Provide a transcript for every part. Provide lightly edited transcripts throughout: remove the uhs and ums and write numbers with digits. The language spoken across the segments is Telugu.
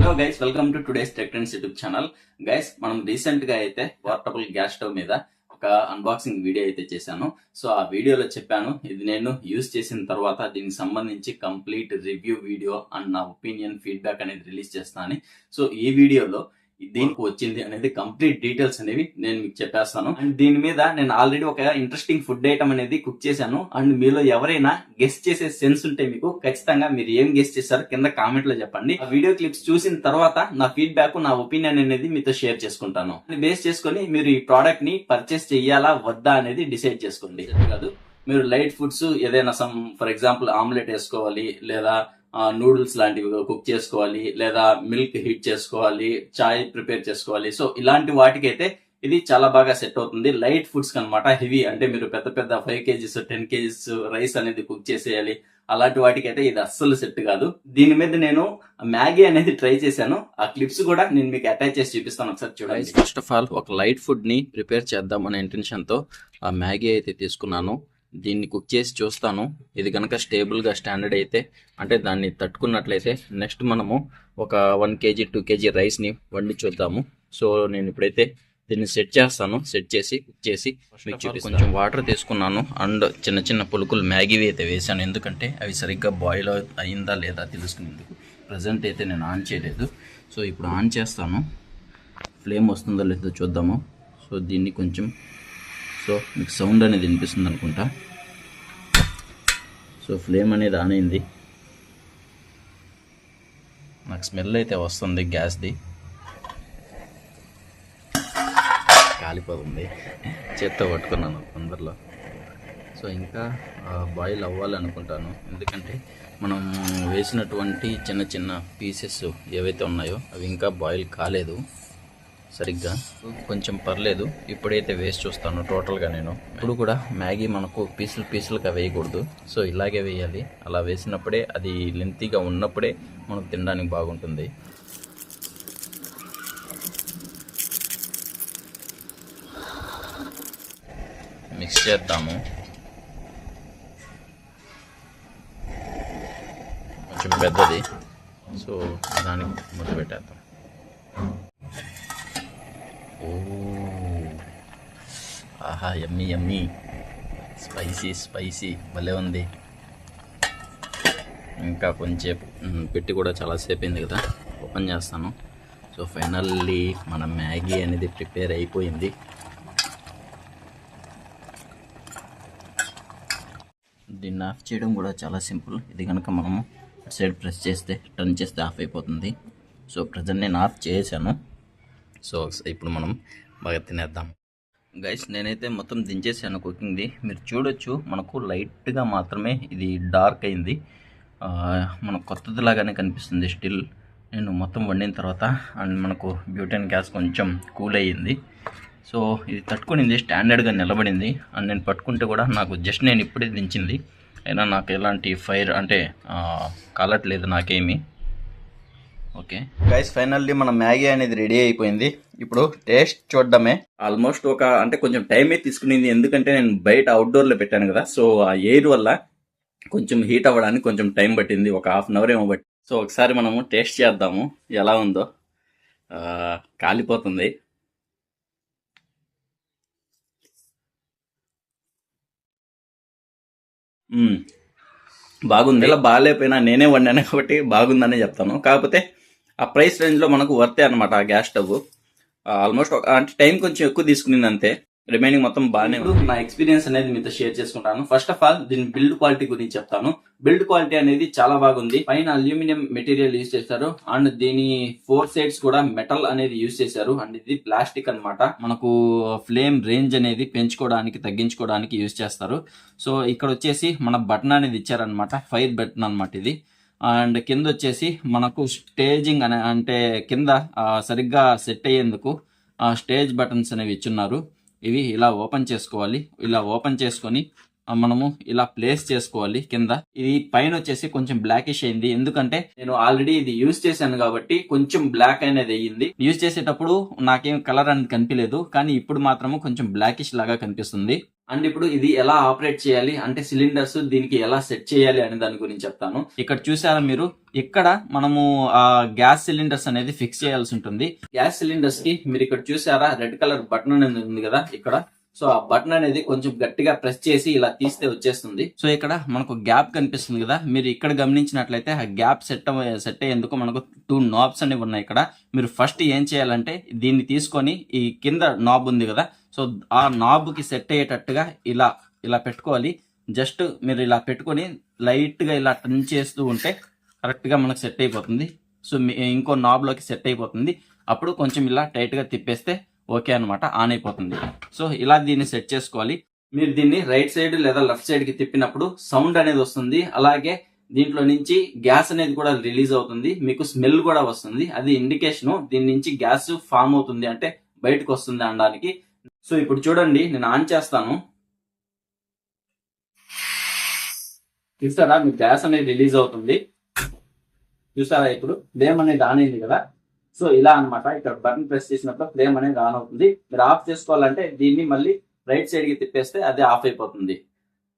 Hello guys, welcome to today's tech trends YouTube channel. Guys, మనం రీసెంట్ గా అయితే పోర్టబుల్ గ్యాస్ స్టవ్ మీద ఒక అన్బాక్సింగ్ వీడియో అయితే చేశాను. సో ఆ వీడియోలో చెప్పాను, ఇది నేను యూజ్ చేసిన తర్వాత దీనికి సంబంధించి కంప్లీట్ రివ్యూ వీడియో అండ్ నా ఒపీనియన్ ఫీడ్బ్యాక్ అనేది రిలీజ్ చేస్తానని. సో ఈ వీడియోలో దీనికి వచ్చింది అనేది కంప్లీట్ డీటెయిల్స్ అనేవి నేను మీకు చెప్పేస్తాను. అండ్ దీని మీద నేను ఆల్రెడీ ఒక ఇంట్రెస్టింగ్ ఫుడ్ ఐటమ్ అనేది కుక్ చేశాను. అండ్ మీలో ఎవరైనా గెస్ట్ చేసే సెన్స్ ఉంటే మీకు ఖచ్చితంగా మీరు ఏం గెస్ట్ చేశారో కింద కామెంట్ లో చెప్పండి. ఆ వీడియో క్లిప్స్ చూసిన తర్వాత నా ఫీడ్బ్యాక్, నా ఒపీనియన్ అనేది మీతో షేర్ చేసుకుంటాను. బేస్ చేసుకుని మీరు ఈ ప్రోడక్ట్ ని పర్చేస్ చెయ్యాలా వద్దా అనేది డిసైడ్ చేసుకోండి. కాదు, మీరు లైట్ ఫుడ్స్ ఏదైనా ఫర్ ఎగ్జాంపుల్ ఆమ్లెట్ వేసుకోవాలి, లేదా నూడిల్స్ లాంటివి కుక్ చేసుకోవాలి, లేదా మిల్క్ హీట్ చేసుకోవాలి, చాయ్ ప్రిపేర్ చేసుకోవాలి. సో ఇలాంటి వాటికైతే ఇది చాలా బాగా సెట్ అవుతుంది. లైట్ ఫుడ్స్ కనమాట, హెవీ అంటే మీరు పెద్ద పెద్ద 5 kgs 10 kgs రైస్ అనేది కుక్ చేసేయాలి, అలాంటి వాటికి అయితే ఇది అస్సలు సెట్ కాదు. దీని మీద నేను మ్యాగీ అనేది ట్రై చేశాను. ఆ క్లిప్స్ కూడా నేను మీకు అటాచ్ చేసి చూపిస్తాను, ఒకసారి చూడండి. ఫస్ట్ ఆఫ్ ఆల్ ఒక లైట్ ఫుడ్ ని ప్రిపేర్ చేద్దాం అనే ఇంటెన్షన్ తో ఆ మ్యాగీ అయితే తీసుకున్నాను. దీన్ని కుక్ చేసి చూస్తాను. ఇది కనుక స్టేబుల్గా స్టాండర్డ్ అయితే, అంటే దాన్ని తట్టుకున్నట్లయితే నెక్స్ట్ మనము ఒక 1 kg 2 kg రైస్ని వండి చూద్దాము. సో నేను ఇప్పుడైతే దీన్ని సెట్ చేస్తాను. సెట్ చేసి కుక్ చేసి మీకు చూపిస్తాను. కొంచెం వాటర్ తీసుకున్నాను అండ్ చిన్న చిన్న పులుకులు మ్యాగీవి అయితే వేసాను, ఎందుకంటే అవి సరిగ్గా బాయిల్ అయిందా లేదా తెలుసుకునేందుకు. ప్రజెంట్ అయితే నేను ఆన్ చేయలేదు. సో ఇప్పుడు ఆన్ చేస్తాను, ఫ్లేమ్ వస్తుందో లేదో చూద్దాము. సో దీన్ని కొంచెం, సో మీకు సౌండ్ అనేది వినిపిస్తుంది అనుకుంటా. సో ఫ్లేమ్ అనేది ఆన్ అయింది, నాకు స్మెల్ అయితే వస్తుంది గ్యాస్ది. కాలిపోతుంది, చేత్తో పట్టుకున్నాను తొందరలో. సో ఇంకా బాయిల్ అవ్వాలనుకుంటాను, ఎందుకంటే మనం వేసినటువంటి చిన్న చిన్న పీసెస్ ఏవైతే ఉన్నాయో అవి ఇంకా బాయిల్ కాలేదు సరిగ్గా. కొంచెం పర్లేదు, ఇప్పుడైతే వేసి చూస్తాను టోటల్గా. నేను ఇప్పుడు కూడా మ్యాగీ మనకు పీసులుగా వేయకూడదు. సో ఇలాగే వేయాలి. అలా వేసినప్పుడే, అది లెంతీగా ఉన్నప్పుడే మనకు తినడానికి బాగుంటుంది. మిక్స్ చేద్దాము. కొంచెం పెద్దది, సో దానికి ముద్ద పెట్టేద్దాం. ఆహా, యమ్మీ యమ్మీ, స్పైసీ భలే ఉంది. ఇంకా కొంచెం పెట్టి కూడా చాలాసేపు అయింది కదా, ఓపెన్ చేస్తాను. సో ఫైనల్లీ మన మ్యాగీ అనేది ప్రిపేర్ అయిపోయింది. దీన్ని ఆఫ్ చేయడం కూడా చాలా సింపుల్. ఇది కనుక మనము సైడ్ ప్రెస్ చేస్తే, టర్న్ చేస్తే ఆఫ్ అయిపోతుంది. సో ప్రజెంట్ నేను ఆఫ్ చేశాను. సో ఇప్పుడు మనం బాగా తినేద్దాం. గైస్, నేనైతే మొత్తం దించేసాను కుకింగ్ది. మీరు చూడొచ్చు, మనకు లైట్గా మాత్రమే ఇది డార్క్ అయింది. మనకు కొత్తదిలాగానే కనిపిస్తుంది స్టిల్. నేను మొత్తం వండిన తర్వాత అండ్ మనకు బ్యూటెన్ గ్యాస్ కొంచెం కూల్ అయ్యింది. సో ఇది తట్టుకునింది, స్టాండర్డ్గా నిలబడింది. అండ్ నేను పట్టుకుంటే కూడా నాకు జస్ట్ నేను ఇప్పుడే దించింది, అయినా నాకు ఎలాంటి ఫైర్ అంటే కాలట్లేదు నాకేమి. ఓకే గైస్, ఫైనల్లీ మన మ్యాగీ అనేది రెడీ అయిపోయింది. ఇప్పుడు టేస్ట్ చూడడమే. ఆల్మోస్ట్ అంటే కొంచెం టైమే తీసుకునింది, ఎందుకంటే నేను బయట అవుట్డోర్లో పెట్టాను కదా. సో ఆ ఎయిర్ వల్ల కొంచెం హీట్ అవ్వడానికి కొంచెం టైం పట్టింది, ఒక 1/2 hour ఏమో బట్టి. సో ఒకసారి మనము టేస్ట్ చేద్దాము ఎలా ఉందో. కాలిపోతుంది. బాగుంది. ఇలా బాగాలేకపోయినా నేనే వండాను కాబట్టి బాగుందనే చెప్తాను. కాకపోతే ఆ ప్రైస్ రేంజ్లో మనకు వర్తే అనమాట ఆ గ్యాస్ స్టవ్. ఆల్మోస్ట్ అంటే టైం కొంచెం ఎక్కువ తీసుకునింది అంతే, రిమైనింగ్ మొత్తం బాగానే. నా ఎక్స్పీరియన్స్ అనేది మీతో షేర్ చేసుకుంటాను. ఫస్ట్ ఆఫ్ ఆల్ దీని బిల్డ్ క్వాలిటీ గురించి చెప్తాను. బిల్డ్ క్వాలిటీ అనేది చాలా బాగుంది. పైన అల్యూమినియం మెటీరియల్ యూజ్ చేశారు అండ్ దీని 4 sides కూడా మెటల్ అనేది యూజ్ చేశారు. అండ్ ఇది ప్లాస్టిక్ అన్నమాట. మనకు ఫ్లేమ్ రేంజ్ అనేది పెంచుకోవడానికి, తగ్గించుకోవడానికి యూజ్ చేస్తారు. సో ఇక్కడ వచ్చేసి మన బటన్ అనేది ఇచ్చారనమాట, ఫైర్ బటన్ అనమాట ఇది. అండ్ కింద వచ్చేసి మనకు స్టేజింగ్ అంటే కింద సరిగ్గా సెట్ అయ్యేందుకు స్టేజ్ బటన్స్ అనేవి ఇచ్చున్నారు. ఇవి ఇలా ఓపెన్ చేసుకోవాలి. ఇలా ఓపెన్ చేసుకొని మనము ఇలా ప్లేస్ చేసుకోవాలి కింద. ఇది పైన వచ్చేసి కొంచెం బ్లాకిష్ అయింది, ఎందుకంటే నేను ఆల్రెడీ ఇది యూజ్ చేశాను కాబట్టి కొంచెం బ్లాక్ అనేది అయ్యింది. యూజ్ చేసేటప్పుడు నాకేం కలర్ అనేది కనిపించలేదు, కానీ ఇప్పుడు మాత్రము కొంచెం బ్లాకిష్ లాగా కనిపిస్తుంది. అండ్ ఇప్పుడు ఇది ఎలా ఆపరేట్ చేయాలి అంటే సిలిండర్స్ దీనికి ఎలా సెట్ చేయాలి అనే దాని గురించి చెప్తాను. ఇక్కడ చూసారా మీరు, ఇక్కడ మనము గ్యాస్ సిలిండర్స్ అనేది ఫిక్స్ చేయాల్సి ఉంటుంది. గ్యాస్ సిలిండర్స్ కి మీరు ఇక్కడ చూసారా రెడ్ కలర్ బటన్ అనేది ఉంది కదా ఇక్కడ. సో ఆ బటన్ అనేది కొంచెం గట్టిగా ప్రెస్ చేసి ఇలా తీస్తే వచ్చేస్తుంది. సో ఇక్కడ మనకు గ్యాప్ కనిపిస్తుంది కదా, మీరు ఇక్కడ గమనించినట్లయితే ఆ గ్యాప్ సెట్ అయ్యేందుకు మనకు 2 నాబ్స్ అనేవి ఉన్నాయి ఇక్కడ. మీరు ఫస్ట్ ఏం చేయాలంటే దీన్ని తీసుకొని ఈ కింద నాబ్ ఉంది కదా, సో ఆ నాబ్ కి సెట్ అయ్యేటట్టుగా ఇలా ఇలా పెట్టుకోవాలి. జస్ట్ మీరు ఇలా పెట్టుకొని లైట్ గా ఇలా టర్న్ చేస్తూ ఉంటే కరెక్ట్ గా మనకు సెట్ అయిపోతుంది. సో ఇంకో నాబ్ లోకి సెట్ అయిపోతుంది. అప్పుడు కొంచెం ఇలా టైట్ గా తిప్పేస్తే ఓకే అనమాట, ఆన్ అయిపోతుంది. సో ఇలా దీన్ని సెట్ చేసుకోవాలి. మీరు దీన్ని రైట్ సైడ్ లేదా లెఫ్ట్ సైడ్ కి తిప్పినప్పుడు సౌండ్ అనేది వస్తుంది, అలాగే దీంట్లో నుంచి గ్యాస్ అనేది కూడా రిలీజ్ అవుతుంది, మీకు స్మెల్ కూడా వస్తుంది. అది ఇండికేషన్ దీని నుంచి గ్యాస్ ఫామ్ అవుతుంది అంటే బయటకు వస్తుంది అనడానికి. సో ఇప్పుడు చూడండి, నేను ఆన్ చేస్తాను. చూసారా, మీకు గ్యాస్ అనేది రిలీజ్ అవుతుంది. చూసారా, ఇప్పుడు ఫ్లేమ్ అనేది ఆన్ అయింది కదా. సో ఇలా అన్నమాట, ఇక్కడ బటన్ ప్రెస్ చేసినప్పుడు ఫ్లేమ్ అనేది ఆన్ అవుతుంది. మీరు ఆఫ్ చేసుకోవాలంటే దీన్ని మళ్ళీ రైట్ సైడ్ కి తిప్పేస్తే అది ఆఫ్ అయిపోతుంది.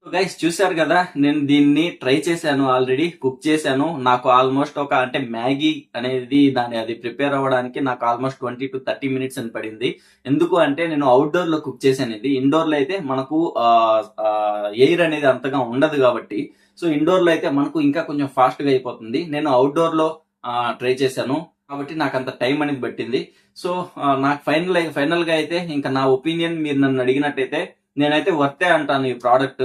సో గైస్ చూసారు కదా, నేను దీన్ని ట్రై చేశాను, ఆల్రెడీ కుక్ చేశాను. నాకు ఆల్మోస్ట్ అంటే మ్యాగీ అనేది అది ప్రిపేర్ అవ్వడానికి నాకు ఆల్మోస్ట్ 20 to 30 minutes అని పడింది. ఎందుకు అంటే నేను అవుట్డోర్ లో కుక్ చేశాను. ఇది ఇండోర్ లో అయితే మనకు ఎయిర్ అనేది అంతగా ఉండదు కాబట్టి, సో ఇండోర్ లో అయితే మనకు ఇంకా కొంచెం ఫాస్ట్ గా అయిపోతుంది. నేను అవుట్డోర్ లో ట్రై చేశాను కాబట్టి నాకు అంత టైం అనేది పట్టింది. సో నాకు ఫైనల్ గా అయితే ఇంకా నా ఒపీనియన్ మీరు నన్ను అడిగినట్టయితే నేనైతే వర్తే అంటాను ఈ ప్రోడక్ట్.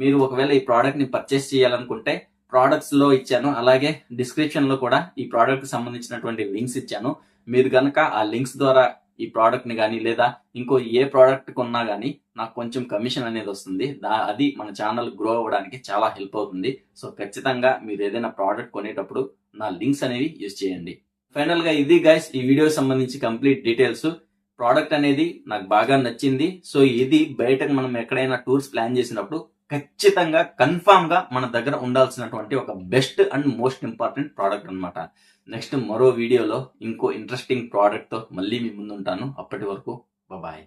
మీరు ఒకవేళ ఈ ప్రోడక్ట్ ని పర్చేస్ చేయాలనుకుంటే ప్రోడక్ట్స్ లో ఇచ్చాను, అలాగే డిస్క్రిప్షన్ లో కూడా ఈ ప్రోడక్ట్ కి సంబంధించినటువంటి లింక్స్ ఇచ్చాను. మీరు గనక ఆ లింక్స్ ద్వారా ఈ ప్రోడక్ట్ ని కానీ లేదా ఇంకో ఏ ప్రోడక్ట్ కొన్నా గానీ నాకు కొంచెం కమిషన్ అనేది వస్తుంది. అది మన ఛానల్ గ్రో అవ్వడానికి చాలా హెల్ప్ అవుతుంది. సో ఖచ్చితంగా మీరు ఏదైనా ప్రోడక్ట్ కొనేటప్పుడు నా లింక్స్ అనేవి యూజ్ చేయండి. ఫైనల్ గా ఇది గైస్ ఈ వీడియో సంబంధించి కంప్లీట్ డీటెయిల్స్. ప్రోడక్ట్ అనేది నాకు బాగా నచ్చింది. సో ఇది బయటకు మనం ఎక్కడైనా టూర్స్ ప్లాన్ చేసినప్పుడు ఖచ్చితంగా కన్ఫామ్ గా మన దగ్గర ఉండాల్సినటువంటి ఒక best and most important product అన్నమాట. నెక్స్ట్ మరో వీడియోలో ఇంకో ఇంట్రెస్టింగ్ ప్రోడక్ట్ తో మళ్ళీ మీ ముందు ఉంటాను. అప్పటి వరకు బాయ్.